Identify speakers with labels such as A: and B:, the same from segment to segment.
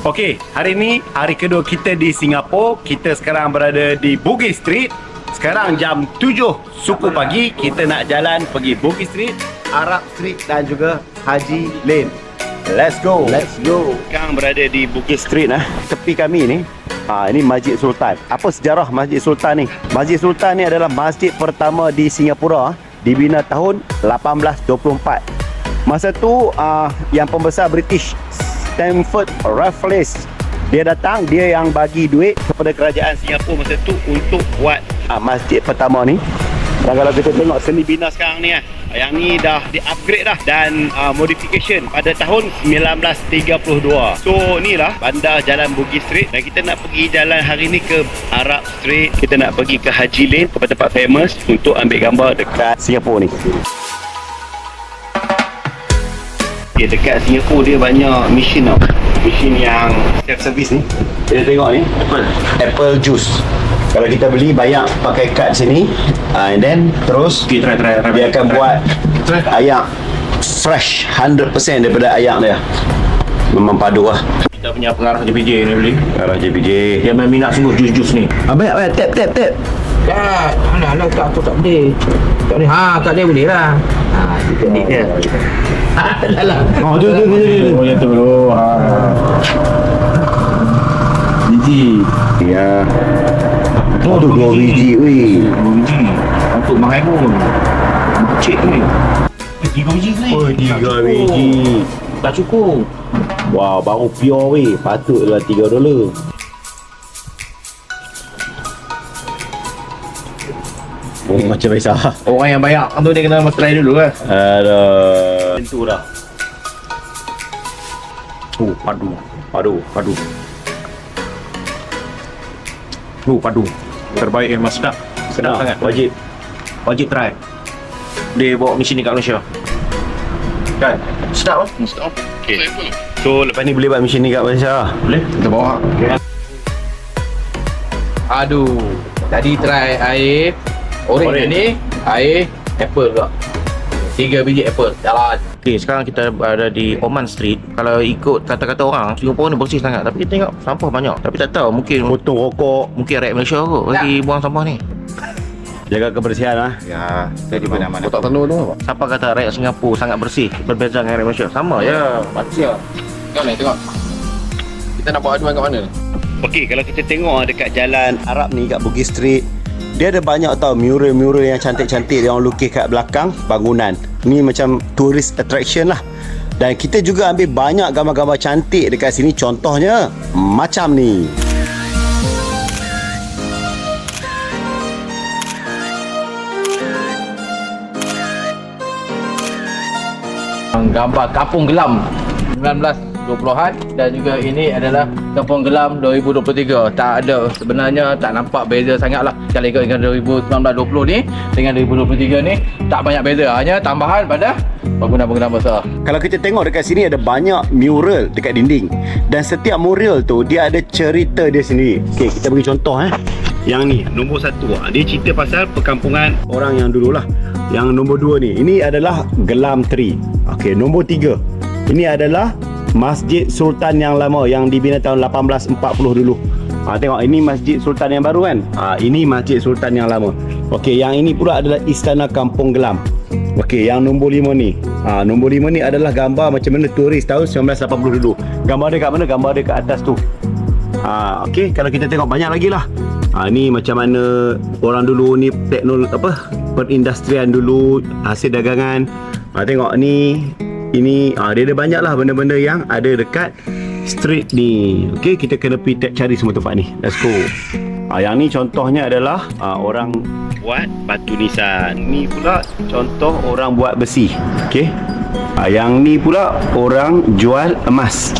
A: Okey, hari ni hari kedua kita di Singapura. Kita sekarang berada di Bugis Street. Sekarang jam 7 suku pagi. Kita nak jalan pergi Bugis Street, Arab Street dan juga Haji Lane. Let's go. Let's go. Sekarang berada di Bugis Street Tepi kami ni ini Masjid Sultan. Apa sejarah Masjid Sultan ni? Masjid Sultan ni adalah masjid pertama di Singapura, dibina tahun 1824. Masa tu yang pembesar British Stamford Raffles, dia datang, dia yang bagi duit kepada kerajaan Singapura masa tu untuk buat masjid pertama ni. Dan kalau kita tengok seni bina sekarang ni yang ni dah di-upgrade dah dan modification pada tahun 1932. So ni lah bandar Jalan Bugis Street, dan kita nak pergi jalan hari ni ke Arab Street. Kita nak pergi ke Haji Lane, tempat-tempat famous untuk ambil gambar dekat Singapura ni. Okay, dekat Singapura dia banyak mesin tau. Mesin yang self-service ni. Kita tengok ni, Apple juice. Kalau kita beli, bayar pakai kad sini, and then terus
B: try.
A: Dia akan buat ayak fresh 100% daripada ayak dia. Memang padu lah.
B: Kita punya pengarah JPJ ni beli.
A: Pengarah JPJ.
B: Dia main minat sungguh jus-jus ni.
A: Abang, tap.
C: Tak, alah tak, aku tak boleh. Tak boleh. Tak boleh boleh lah. Teknik dia. Alah.
A: Tu.
B: Oh, ya tu bro. Biji.
A: Ya. Oh, tu 2 biji weh.
B: Untuk mahal pun. Kecil ni. 3 biji ni.
A: Oh, 3 biji.
B: Tak cukup.
A: Wow, baru pure weh. Patutlah $3. Oh, macam biasa.
B: Orang yang bayar tu dia kena try dulu kan.
A: Aduh. Tentu dah. Oh, padu.
B: Padu. Terbaik memang sedap. Sedap sangat. Wajib try. Dia bawa mesin ni kat Malaysia. Kan? Sedap lah. Sedap.
A: Okay. So, lepas ni boleh buat mesin ni kat Malaysia?
B: Boleh? Kita bawa. Okay.
C: Aduh. Tadi try air orange ni, air apple pula. 3 biji apple. Jalan.
B: Okay, sekarang kita berada di Oman Street. Kalau ikut kata-kata orang, Singapura ni bersih sangat. Tapi kita tengok sampah banyak. Tapi tak tahu, mungkin
A: Potong rokok.
B: mungkin rakyat Malaysia kot bagi buang sampah ni.
A: Jaga kebersihan lah.
B: Ya, kita di mana-mana. Kotak telur tu apa? Siapa kata rakyat Singapura sangat bersih berbeza dengan rakyat Malaysia? Sama ya, manusia.
C: Tengok. Kita nak buat aduan kat mana ni?
A: Okey, kalau kita tengok dekat jalan Arab ni kat Bugis Street, dia ada banyak tau mural-mural yang cantik-cantik yang lukis kat belakang bangunan. Ni macam tourist attraction lah. Dan kita juga ambil banyak gambar-gambar cantik dekat sini. Contohnya macam ni.
C: Gambar Kampung Gelam 1920-an, dan juga ini adalah Kampung Gelam 2023. Tak ada, sebenarnya tak nampak beza sangat lah kalau ikut dengan 1920 ni dengan 2023 ni. Tak banyak beza, hanya tambahan pada bangunan-bangunan besar.
A: Kalau kita tengok dekat sini ada banyak mural dekat dinding, dan setiap mural tu dia ada cerita dia sendiri. Okey, kita bagi contoh Yang ni nombor 1, dia cerita pasal perkampungan orang yang dululah. Yang nombor 2 ni, ini adalah Gelam Tree. Okey, nombor 3, ini adalah Masjid Sultan yang lama yang dibina tahun 1840 dulu. Tengok, ini Masjid Sultan yang baru kan. Ini Masjid Sultan yang lama. Okey, yang ini pula adalah Istana Kampung Gelam. Okey, yang nombor 5 ni. Nombor 5 ni adalah gambar macam mana turis tahun 1980 dulu. Gambar dia kat mana? Gambar dia kat atas tu. Okey, kalau kita tengok banyak lagi lah. Ni macam mana orang dulu ni, teknologi perindustrian dulu, hasil dagangan. Tengok ni, ini dia ada banyak lah benda-benda yang ada dekat street ni. Okey, kita kena pergi cari semua tempat ni. Let's go. Yang ni contohnya adalah orang buat batu nisan. Ni pula contoh orang buat besi. Okey. Yang ni pula orang jual emas.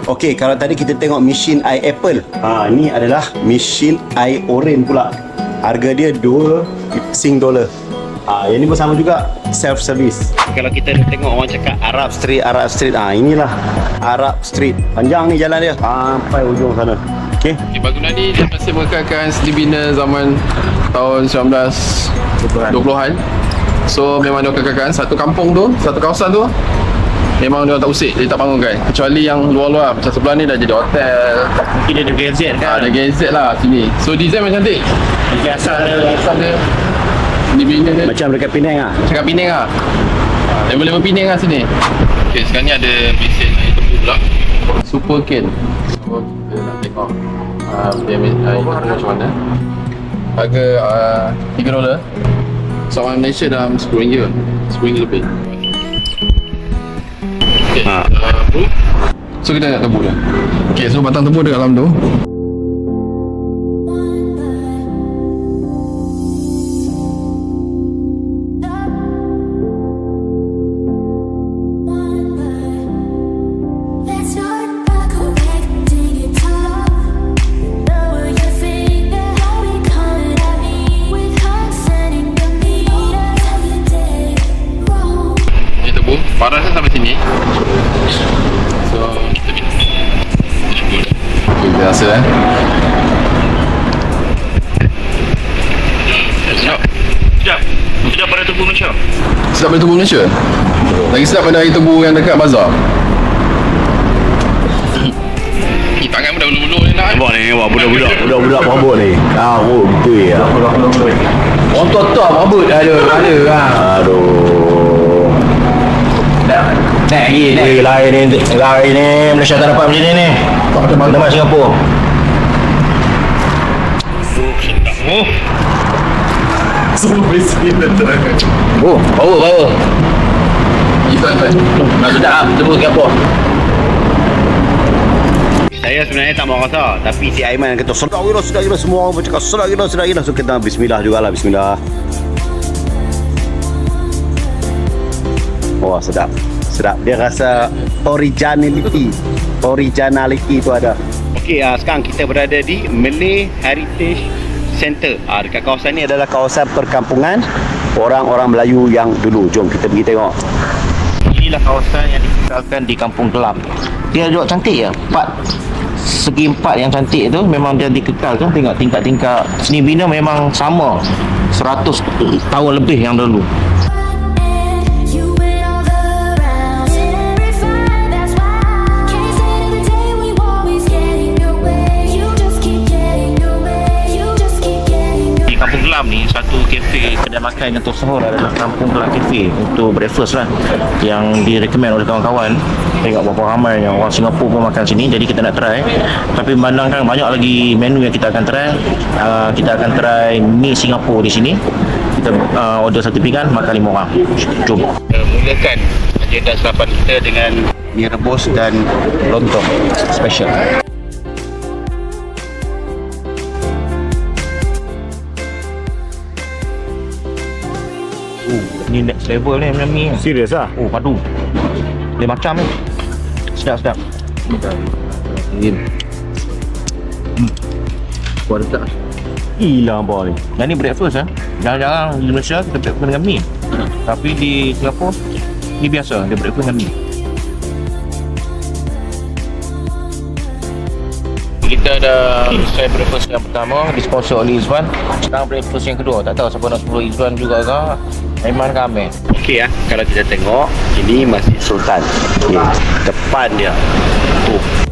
A: Okey, kalau tadi kita tengok mesin air apple, ni adalah mesin air orange pula. Harga dia $2. Yang ni pun sama juga, self-service. Kalau kita tengok orang cakap Arab Street, inilah Arab Street. Panjang ni jalan dia sampai ujung sana. Okey.
D: Bangunan ni dia masih mengekalkan dibina zaman tahun 1920-an. So memang dia kekalkan satu kampung tu, satu kawasan tu memang dia orang tak usik, dia tak bangunkan. Kecuali yang luar-luar, macam sebelah ni dah jadi hotel.
B: Mungkin dia ada GZ kan?
D: Ada GZ lah sini. So design macam cantik.
B: Asal
D: Asal dia dibina dia
A: Macam dekat Penang ah.
D: cakap Penang lah. Level-level Penang lah sini. Okay, sekarang ni ada mesin air tebu pula. Super Cane. So kita nak tengok dia air tebu macam mana. Harga $3. Sama Malaysia dalam RM10. RM10 lebih. Okay, bro. So kita nak tebu dia. Okay, so batang tebu dekat dalam tu. Parasnya sampai sini. So kita minum. Biasa
B: Sedap pada tubuh Malaysia.
D: Sedap pada tubuh Malaysia. Lagi sedap pada air tebu yang dekat bazar. Tangan pun dah bulu-bulu ni nak.
A: Nampak ni, budak-budak mabuk ni. Oh, betul ya.
C: Orang tua-tua mabut ada kan.
A: Aduh.
B: Lain ni Malaysia tak dapat macam ni. Dekat Singapura. Power. Nak sedap tebu Singapura.
A: Saya sebenarnya tak mau rasa, tapi si Aiman kata sedap gila, semua orang bercakap sedap gila. So kita bismillah jugalah, bismillah. Wah, sedap. Dia rasa originality tu ada. Okey, sekarang kita berada di Malay Heritage Center. Dekat kawasan ni adalah kawasan perkampungan orang-orang Melayu yang dulu. Jom kita pergi tengok.
B: Inilah kawasan yang dikekalkan di Kampung Kelam. Dia juga cantik ya. Segi empat yang cantik tu memang dia dikekalkan. Tengok tingkat-tingkat seni bina memang sama 100 tahun lebih yang dulu. Kampung Kelam ni satu kafe kedai makan yang tersohor adalah Kampung Kelam Cafe untuk breakfast lah, yang direkomend oleh kawan-kawan. Tengok berapa ramai yang orang Singapura pun makan sini, jadi kita nak try. Tapi memandangkan banyak lagi menu yang kita akan try. Kita akan try mi Singapura di sini. Kita order satu pinggan, makan 5 orang. Jom.
A: Mulakan agenda sarapan kita dengan mi rebus dan lontong special.
B: Ni next level ni macam ni.
A: Serius ah?
B: Oh, padu. Dia macam ni. Sedap.
C: Kuat tak?
A: Gila apa ni.
B: Yang ni breakfast Jarang-jarang di Malaysia kita breakfast dengan mi. Tapi di Singapura ni biasa, dia breakfast dengan mi. Kita dah selesai breakfast yang pertama, disponsor oleh Izwan. Sekarang breakfast yang kedua. Tak tahu siapa nak suruh Izwan juga ke Aiman ke Amir.
A: Okey kalau kita tengok ini Masjid Sultan. Depan dia.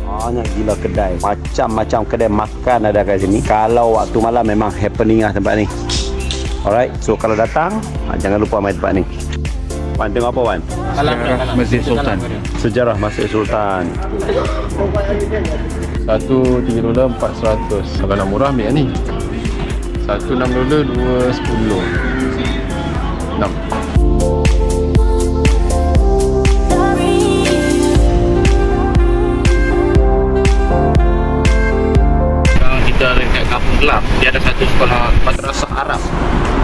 A: Banyak gila kedai. Macam-macam kedai makan ada kat sini. Kalau waktu malam memang happening lah tempat ni. Alright, so kalau datang jangan lupa main tempat ni. Wan, tengok apa Wan?
C: Masjid Sultan.
A: Sejarah Masjid Sultan.
D: Satu $3, 400. Kalau nak murah ambil ni. $1 $6, 2 $10. 6.
B: Kita dekat Kampung Kelam. Dia ada satu sekolah madrasah Arab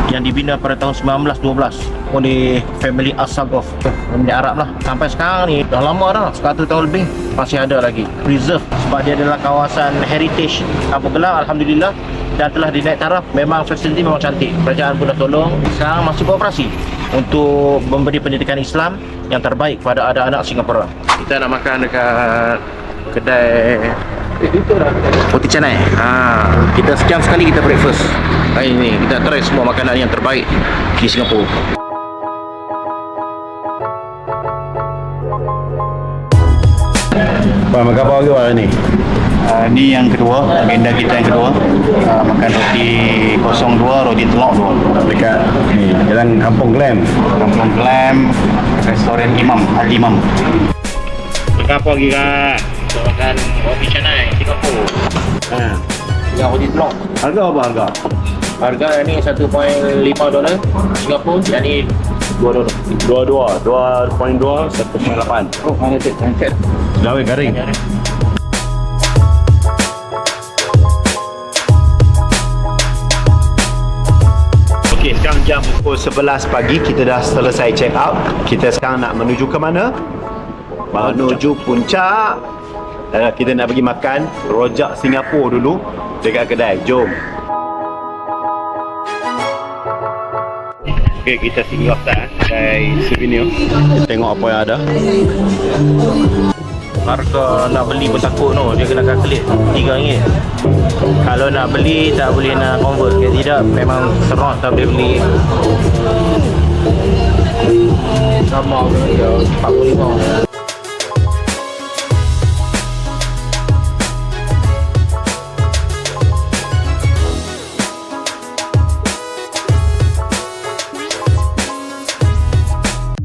B: yang dibina pada tahun 1912 oleh family Asagov, family Arab lah. Sampai sekarang ni dah lama dah, 100 tahun lebih masih ada lagi preserve, sebab dia adalah kawasan heritage Kampung Kelam. Alhamdulillah, dan telah dinaik taraf. Memang fasiliti memang cantik, kerajaan pun dah tolong. Sekarang masih beroperasi untuk memberi pendidikan Islam yang terbaik kepada anak-anak Singapura. Kita nak makan dekat kedai Roti Canai. Kita sejam sekali kita breakfast. Hari ni kita try semua makanan yang terbaik di Singapura.
A: Wah, makan apa lagi wah ni?
B: Ni yang kedua, agenda kita yang kedua. Makan roti 02, roti telur 2.
A: Dekat ni, Jalan Kampung Glam.
B: Kampung Glam, restoran Imam, Al-Imam.
A: Makan apa lagi kak?
B: Kita makan roti canai Singapura. Yang roti telur.
A: Harga apa harga?
B: Harga ni $1.5 Singapura, yang ni $2.
A: 2.2, 1.8.
B: Oh, mana set?
A: Dah garing. Okey, sekarang jam pukul 11 pagi, kita dah selesai check out. Kita sekarang nak menuju ke mana? Menuju puncak. Kita nak pergi makan rojak Singapura dulu dekat kedai. Jom. Okey, kita singgah kedai souvenir. Kita tengok apa yang ada.
B: Harga nak beli pun takut no, dia kena kalkulate RM3. Kalau nak beli tak boleh nak convert ke tidak, memang serot tak boleh beli. Sama dia 45.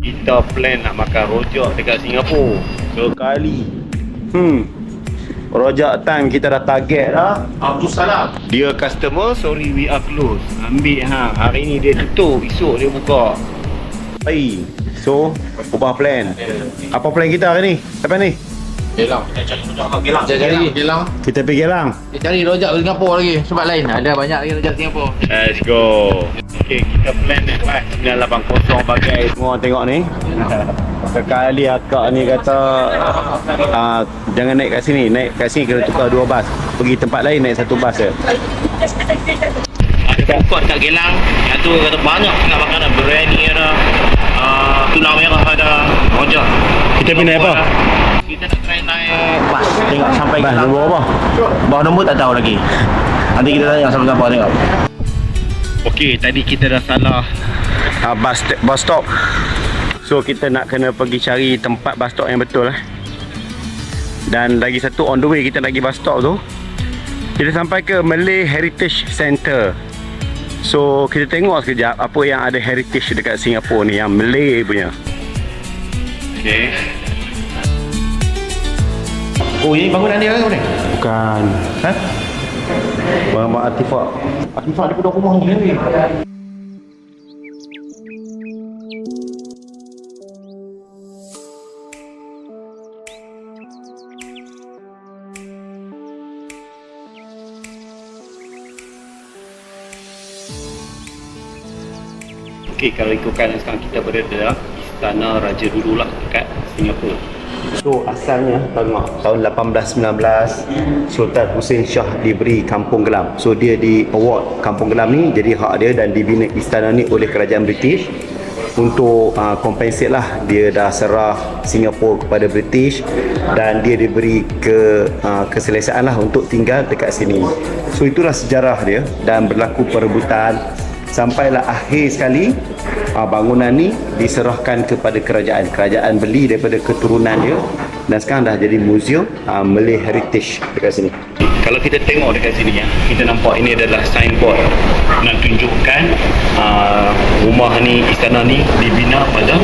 A: Kita plan nak makan rojak dekat Singapura sekali. Rojak time kita dah target dah.
B: Abdul Salam.
A: Dia customer, sorry we are closed. Ambil hari ni dia tutup, esok dia buka. Baik. So, ubah plan. Apa plan kita hari ni? Apa ni?
C: Gelang.
B: Gelang.
C: Cari gelang.
A: Kita pergi Gelang.
C: Dia cari rojak ke Singapura lagi. Sebab lain ada banyak lagi rojak Singapura.
A: Let's go. Okay, kita plan ni 980 bagai semua orang tengok ni. Sekali akak ni kata jangan naik kat sini. Naik kat sini kena tukar 2 bas. Pergi tempat lain naik 1 bas je.
B: Ada food kat Gelang. Yang tu kata banyak sangat makanan. Biryani ada, tulang merah ada, rojak.
A: Kita pergi naik apa?
B: Kita nak try naik bas. Tengok sampai
A: Bas
B: Gelang.
A: nombor apa?
B: Bawah nombor tak tahu lagi. Nanti kita tanya sama-sama tengok.
A: Okey, tadi kita dah salah bus stop. So kita nak kena pergi cari tempat bus stop yang betul Dan lagi satu, on the way kita nak pergi bus stop tu, kita sampai ke Malay Heritage Center. So kita tengok sekejap apa yang ada heritage dekat Singapura ni, yang Malay punya. Okay.
B: Oh, ini bangunan dia ke ni?
A: Bukan.
B: Ha?
A: Barang-barang artifak.
B: Artifak daripada rumah ni ni.
A: Okey, kalau ikutkan sekarang kita berada Istana Raja dulu lah dekat Singapura. So asalnya tengok tahun 1819 Sultan Hussein Shah diberi Kampung Gelam. So dia di award Kampung Gelam ni jadi hak dia dan dibina istana ni oleh kerajaan British untuk compensate lah, dia dah serah Singapura kepada British dan dia diberi keselesaan lah untuk tinggal dekat sini. So itulah sejarah dia dan berlaku perebutan sampailah akhir sekali bangunan ni diserahkan kepada kerajaan beli daripada keturunan dia dan sekarang dah jadi museum Malay Heritage dekat sini. Kalau kita tengok dekat sini kita nampak ini adalah signboard nak tunjukkan rumah ni, istana ni dibina pada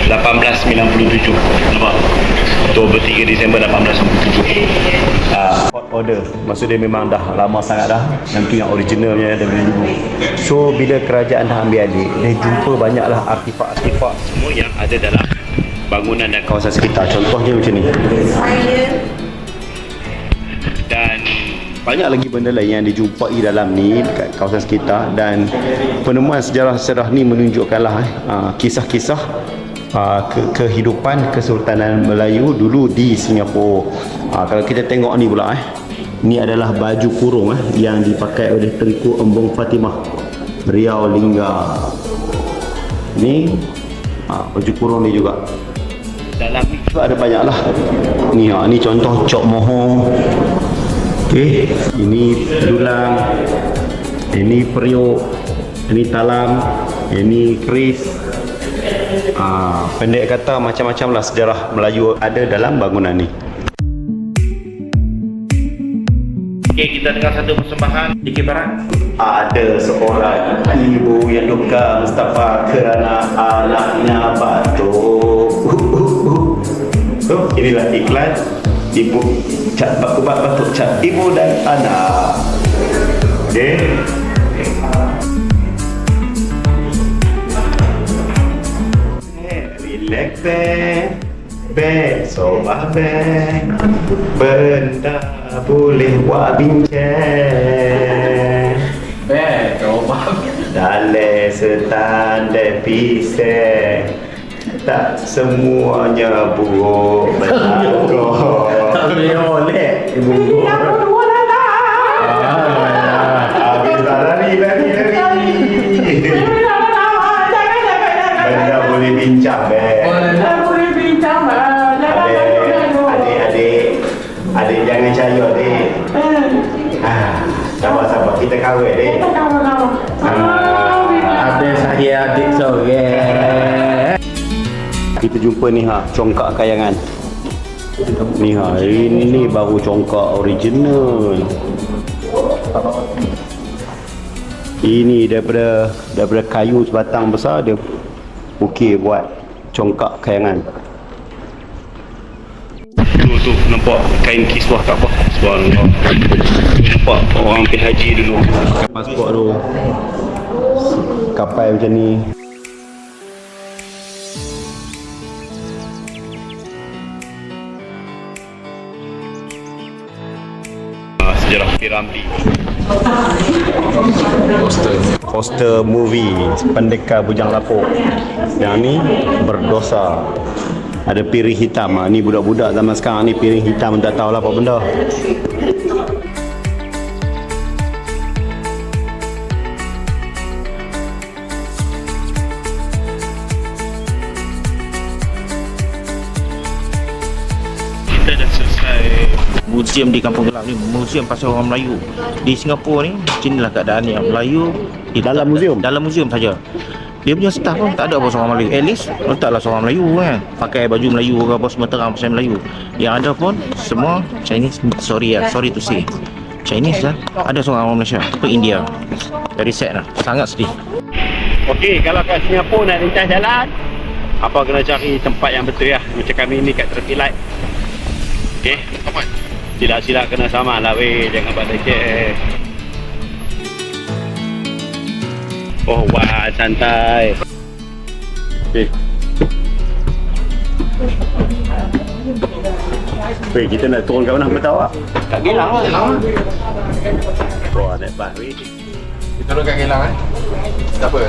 A: 1897. Nampak? 23 Disember 1897. Court order, maksud dia memang dah lama sangat dah, yang tu yang originalnya daripada dulu. So bila kerajaan dah ambil alih, dia jumpa banyaklah artifak-artifak semua yang ada dalam bangunan dan kawasan sekitar. Contohnya macam ni. Dan banyak lagi benda lain yang dijumpai dalam ni dekat kawasan sekitar, dan penemuan sejarah-sejarah ni menunjukkanlah kisah-kisah kehidupan Kesultanan Melayu dulu di Singapura. Kalau kita tengok ni pula ni adalah baju kurung yang dipakai oleh Tengku Embong Fatimah Riau Lingga. Ni baju kurung ni juga. Dalam ni juga ada banyak lah. Ni contoh cok moho. Okey, ini dulang, ini periuk, ini talam, ini keris. Pendek kata macam-macam lah sejarah Melayu ada dalam bangunan ni.
B: Okey, kita dengar satu persembahan Dikir Barat.
A: Ada seorang ibu yang duka Mustafa kerana anaknya batuk. So, inilah iklan ibu cat ubat batuk cat ibu dan anak. Okey. Relax sobah benda boleh buat bincang.
C: Coba.
A: Dale setandai pisang, tak semuanya buruk berlaku.
B: Tak boleh ibu.
A: Habis dah lari. Benda boleh bincang Adik jangan cayo adik. Sabar kita kahwin adik.
B: Ada saya adik sore.
A: Kita jumpa ni congkak kayangan. Ni ini baru congkak original. Ini daripada kayu sebatang besar dia. Okey buat congkak kayangan. Tu nampak kain kiswah kat bawah. Subhanallah. Nampak orang pergi haji dulu. Pasport tu. Kapal macam ni. Sejarah Piramli. Poster movie Pendekar Bujang Lapuk. Yang ni berdosa. Ada piring hitam. Ni budak-budak zaman sekarang ni piring hitam tak tahulah apa benda.
B: Kita dah selesai museum di Kampung Gelam ni, museum pasal orang Melayu. Di Singapura ni macam inilah keadaan yang Melayu di
A: Dalam museum?
B: Dalam museum saja. Dia punya staff pun tak ada apa seorang Melayu. At least letaklah seorang Melayu kan. Pakai baju Melayu ke apa, semua terang pasal Melayu. Yang ada pun semua Chinese. Sorry to say, Chinese lah. Ada seorang orang Malaysia, apa India. Very sad lah, sangat sedih.
A: Okey, kalau kat Singapura nak lintas jalan, apa kena cari tempat yang betul lah. Macam kami ni kat traffic light. Okey, silap-silap kena sama lah weh, jangan buat leceh. Oh wah, santai. Okey. Weh, kita nak turun kat mana aku tahu tak?
B: Kat Gelang lah.
A: Wah, naik bas weh.
D: Kita turun kat Gelang Tak apa.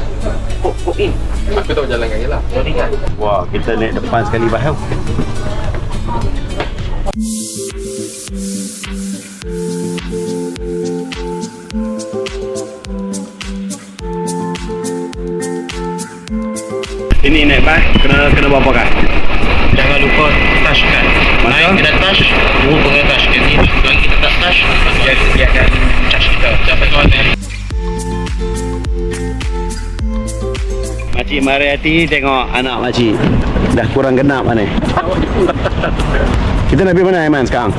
B: Put in.
D: Aku tahu jalan kat Gelang.
B: Sorry kan.
A: Wah, kita naik depan sekali bas tau. Ini naik bas kena berapa kan?
B: Jangan lupa touch kan. Naik kena touch, turun kena touch. Ni lagi tak touch, dia akan charge kita. Sampai tu ada.
A: Makcik mari hati tengok anak makcik. Dah kurang genap ni. Kita nak pergi mana Aiman sekarang?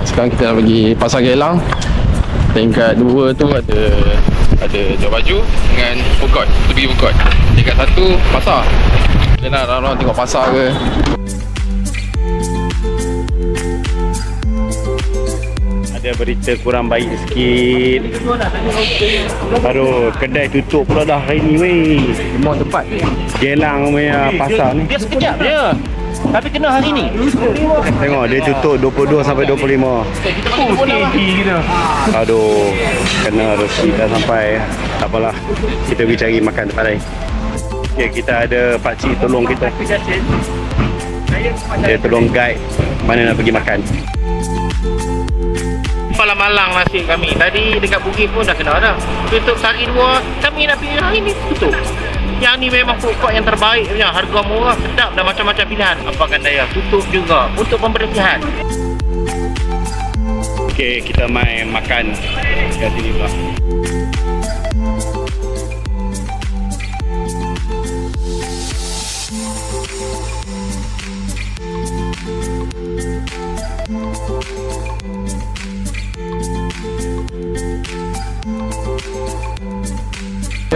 D: Sekarang kita nak pergi Pasar Gelang. Tingkat 2 tu ada jual baju dengan food court. Kita pergi food court. Tingkat 1 pasar. Kita nak orang tengok pasar ke.
A: Ada berita kurang baik sikit. Aduh, kedai tutup pula dah hari ni weh.
B: Semua tempat.
A: Gelang punya pasar ni.
B: Dia sekejap je. Tapi kena hari ni.
A: Tengok dia tutup 22 sampai 25. Aduh, kena rezeki dah sampai. Tak apalah. Kita pergi cari makan tempat lain. Okay, kita ada pakcik tolong kita. Dia tolong guide mana nak pergi makan.
B: Malang-malang nasib kami. Tadi dekat Bugis pun dah kena dah. Tutup sehari 2. Kami nak pergi hari ni tutup. Yang ni memang food court yang terbaik punya. Harga murah, sedap dan macam-macam pilihan. Apakan daya, tutup juga untuk pembersihan.
A: Okay, kita main makan kat sini pula.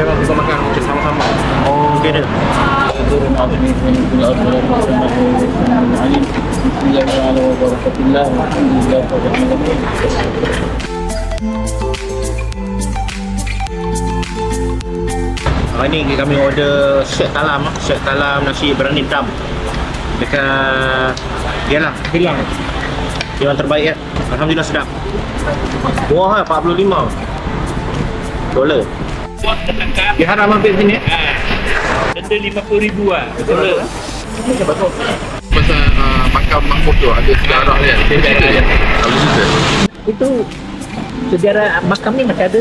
C: memang kita makan bersama-sama.
B: Oh, okey dah. Hari ni kami order set talam nasi berani dam dekat Gelang. Dia yang terbaik ya. Alhamdulillah sedap. Murah lah, $45.
C: Dia haram mampir sini.
E: Denda RM50,000 lah. Betul.
D: Pasal makam makmum tu ada sejarah dia. Cerita dia. Kalau cerita.
E: Itu sejarah makam ni masih ada.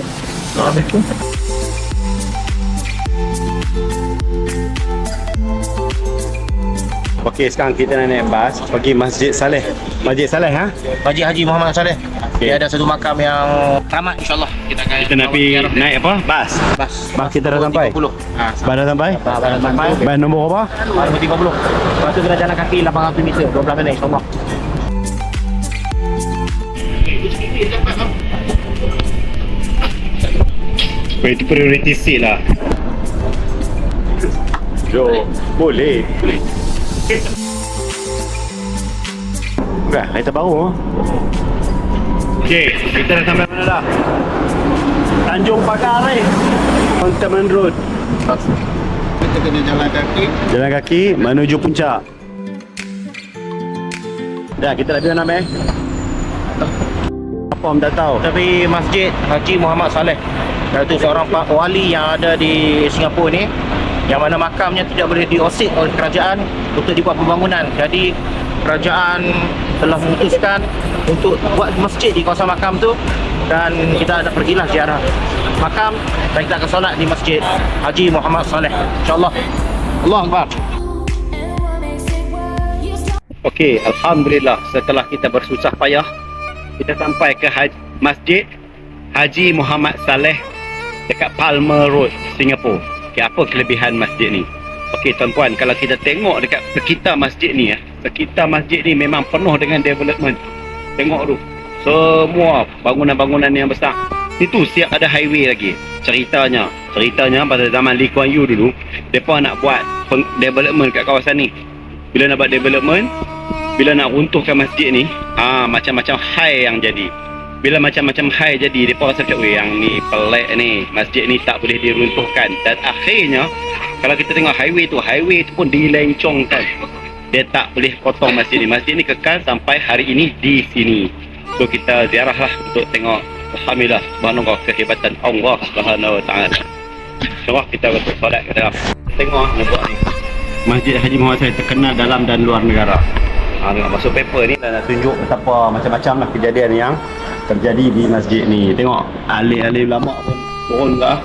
A: Okey, sekarang kita nak naik bas pergi Masjid Saleh. Masjid Saleh ha?
B: Masjid Haji Muhammad Saleh. Dia ada satu makam yang tamat insya-Allah.
C: Kita akan
A: Kita nak pergi naik apa? Bas. Bas kita dah sampai.
B: 30.
A: Bas dah sampai?
B: Bas dah sampai.
A: Bas nombor apa?
B: Nombor 30. Lepas tu kena jalan kaki 800 meter, 12 minit insya-Allah.
A: Itu priority seat lah. Jom. Boleh. Dah, kereta baru. Okey, kita dah sampai mana dah? Tanjung Pagar ni. Mountain Road.
B: Kita kena jalan kaki.
A: Jalan kaki menuju puncak. Dah, kita dah biar nak apa om tak tahu.
B: Tapi Masjid Haji Muhammad Saleh, iaitu seorang pak wali yang ada di Singapura ni, yang mana makamnya tidak boleh diosik oleh kerajaan untuk dibuat pembangunan. Jadi kerajaan telah memutuskan untuk buat masjid di kawasan makam tu, dan kita ada pergilah ziarah makam dan kita akan solat di Masjid Haji Muhammad Saleh, insya-Allah. Allahu Akbar.
A: Okey, alhamdulillah setelah kita bersusah payah kita sampai ke Masjid Haji Muhammad Saleh dekat Palmer Road, Singapura. Okey, apa kelebihan masjid ni? Okey tuan-puan, kalau kita tengok dekat sekitar masjid ni sekitar masjid ni memang penuh dengan development. Tengok tu. Semua bangunan-bangunan yang besar. Itu siap ada highway lagi. Ceritanya pada zaman Lee Kuan Yew dulu, depa nak buat development kat kawasan ni. Bila nak buat development, bila nak runtuhkan masjid ni, macam-macam high yang jadi. Bila macam-macam high jadi, depa rasa macam, yang ni pelik ni, masjid ni tak boleh diruntuhkan. Dan akhirnya, kalau kita tengok highway tu pun dilencongkan. Dia tak boleh potong masjid ni. Masjid ni kekal sampai hari ini di sini. So kita ziarah lah untuk tengok. Alhamdulillah, subhanallah, kehebatan Allah Subhanahu Wa Taala. InsyaAllah kita untuk solat ke dalam. Tengok nampak ni, Masjid Haji Muhammad Saleh terkenal dalam dan luar negara. Tengok masuk paper ni nak tunjuk betapa macam-macam lah kejadian yang terjadi di masjid ni. Tengok ahli-ahli ulama pun turun lah.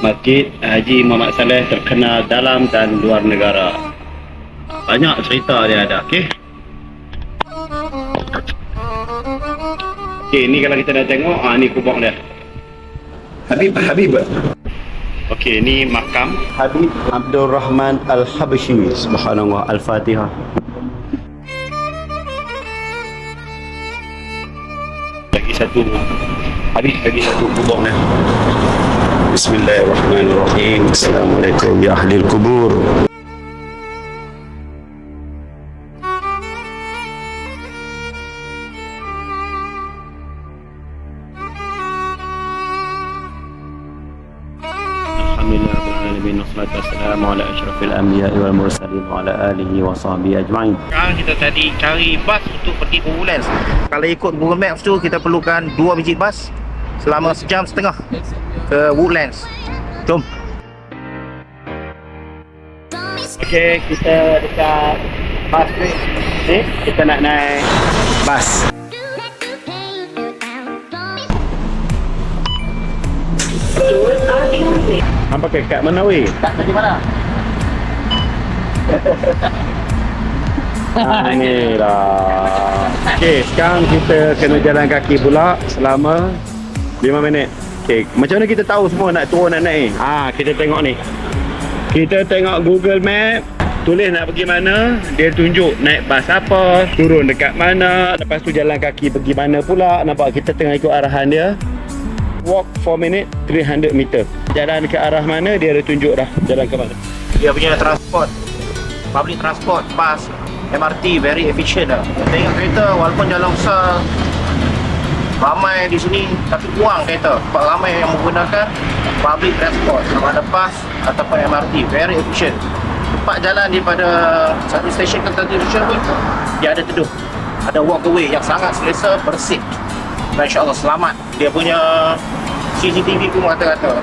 A: Masjid Haji Muhammad Saleh terkenal dalam dan luar negara. Banyak cerita dia ada. Okey. Okey, ni kalau kita dah tengok, ni kubur dia. Habib. Okey, ni makam Habib Abdul Rahman Al-Habsyi. Subhanallah. Al-Fatihah. Lagi satu kubur dia. Bismillahirrahmanirrahim. Assalamualaikum ya ahli al-kubur. Alhamdulillahirrahmanirrahim. Wassalatu wassalamu ala asyrafil anbiya'i wal mursalin wa ala alihi wa sahbihi ajma'in.
B: Sekarang kita tadi cari bas untuk pergi ke Woodlands. Kalau ikut Google Maps tu, kita perlukan 2 biji bas selama sejam setengah ke Woodlands. Jom.
A: Okey, kita dekat bus break. Ni kita nak naik bas. Hampa kat mana weh?
B: Tak tadi mana?
A: Ni lah. Okey, sekarang kita kena jalan kaki pula selama 5 minit. Okey, macam mana kita tahu semua nak turun nak naik? Kita tengok ni. Kita tengok Google Map, tulis nak pergi mana, dia tunjuk naik bas apa, turun dekat mana, lepas tu jalan kaki pergi mana pula. Nampak kita tengah ikut arahan dia. walk 4 minute 300 meter. Jalan ke arah mana dia ada tunjuk dah jalan ke mana.
B: Dia punya transport, public transport, bus, MRT very efficient lah. Tengok kereta walaupun jalan besar, ramai di sini tapi kurang kereta. Sebab ramai yang menggunakan public transport, sama ada bus ataupun MRT, very efficient. Tempat jalan daripada satu stesen ke satu stesen pun dia ada teduh, ada walkway yang sangat selesa, bersih. InsyaAllah selamat. Dia punya CCTV pun rata-rata.